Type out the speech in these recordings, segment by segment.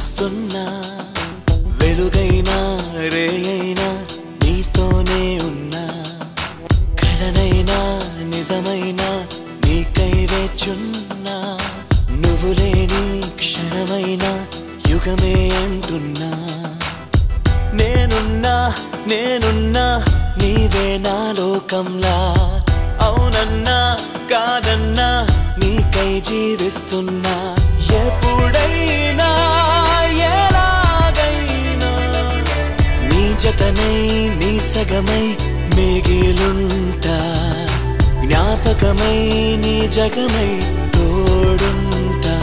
చూస్తున్నా వెలుగైనా రేయైనా నీతోనే ఉన్నా కలనైనా నిజమైనా నీకై వేచున్నా నువ్వు లేని క్షణమైనా యుగమే అంటున్నా నేనున్నా నీవే నా లోకంలా అవునన్నా కాదన్నా నీకై జీవిస్తున్నా ఎప్పుడైనా ఎలాగైనా నీ జతనై నీ సగమై మిగిలుంటా జ్ఞాపకమై నీ జగమై తోడుంటా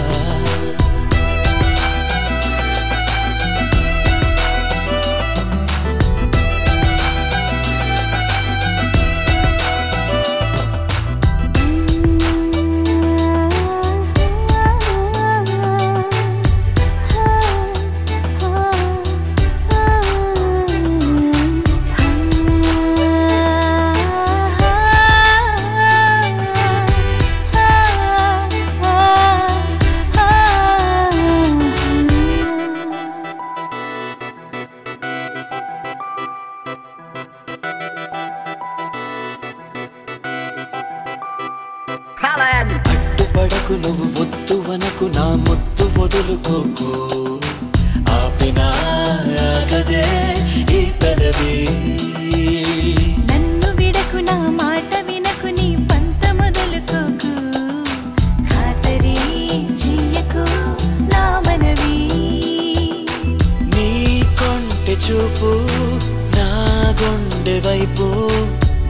అడ్డుపడకు నువ్వు వద్దు వనకు నా ముద్దు వదులుకోకు ఆపినా ఆగదే ఈ పెదవి నన్ను విడకు నా మాట వినకు నీ పంత మొదలుకోకు ఖాతరీ చెయ్యకు నా మనవి నీ కొంటె చూపు నా గుండె వైపు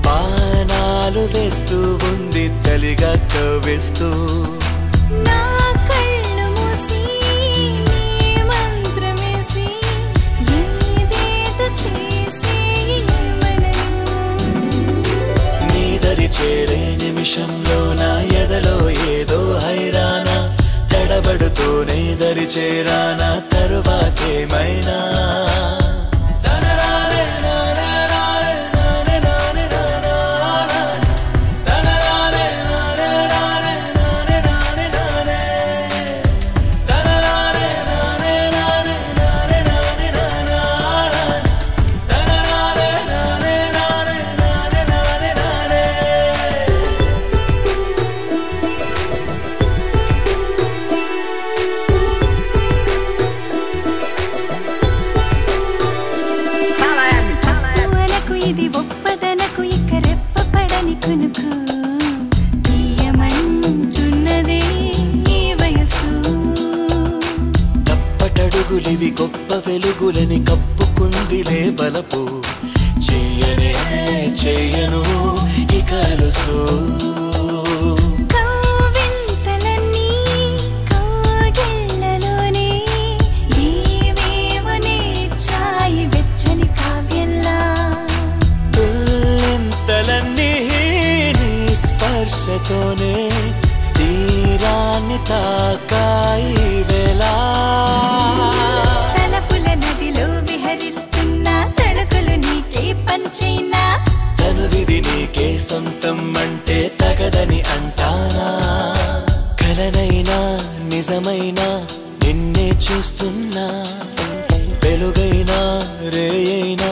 బాణాలు వేస్తూ ఉంది చలిగా కవ్విస్తూ నా కళ్ళు మూసి నీ మంత్రమేసి ఏదేదో చేసి మనను నీ దరి చేరే నిమిషంలో నా ఎదలో ఏదో హైరానా తడబడుతూనే దరి చేరానా తరువాతేమైనా ఇది ఒప్పదనకు ఇక రెప్పపడని కునుకు తీయమంటున్నదే ఈ వయసు తప్పటడుగులివి గొప్ప వెలుగులని కప్పుకుందిలే బలపు చెయ్యను ఇక అలుసు కవ్వింతలన్నీ కౌగిళ్ళలోనే ఏవేవో నేర్చాయి వెచ్చని కావ్యంలా తుల్లింతలన్నీ నీ స్పర్శతోనే తీరాన్ని తాకాయి వేళ తలపుల నదిలో విహరిస్తున్నా తడుకులు నీకే పంచైనా తనువిది నీకే సొంతం అంటే తగదని అంటానా కలనైనా నిజమైనా నిన్నే చూస్తున్నా వెలుగైనా రేయైనా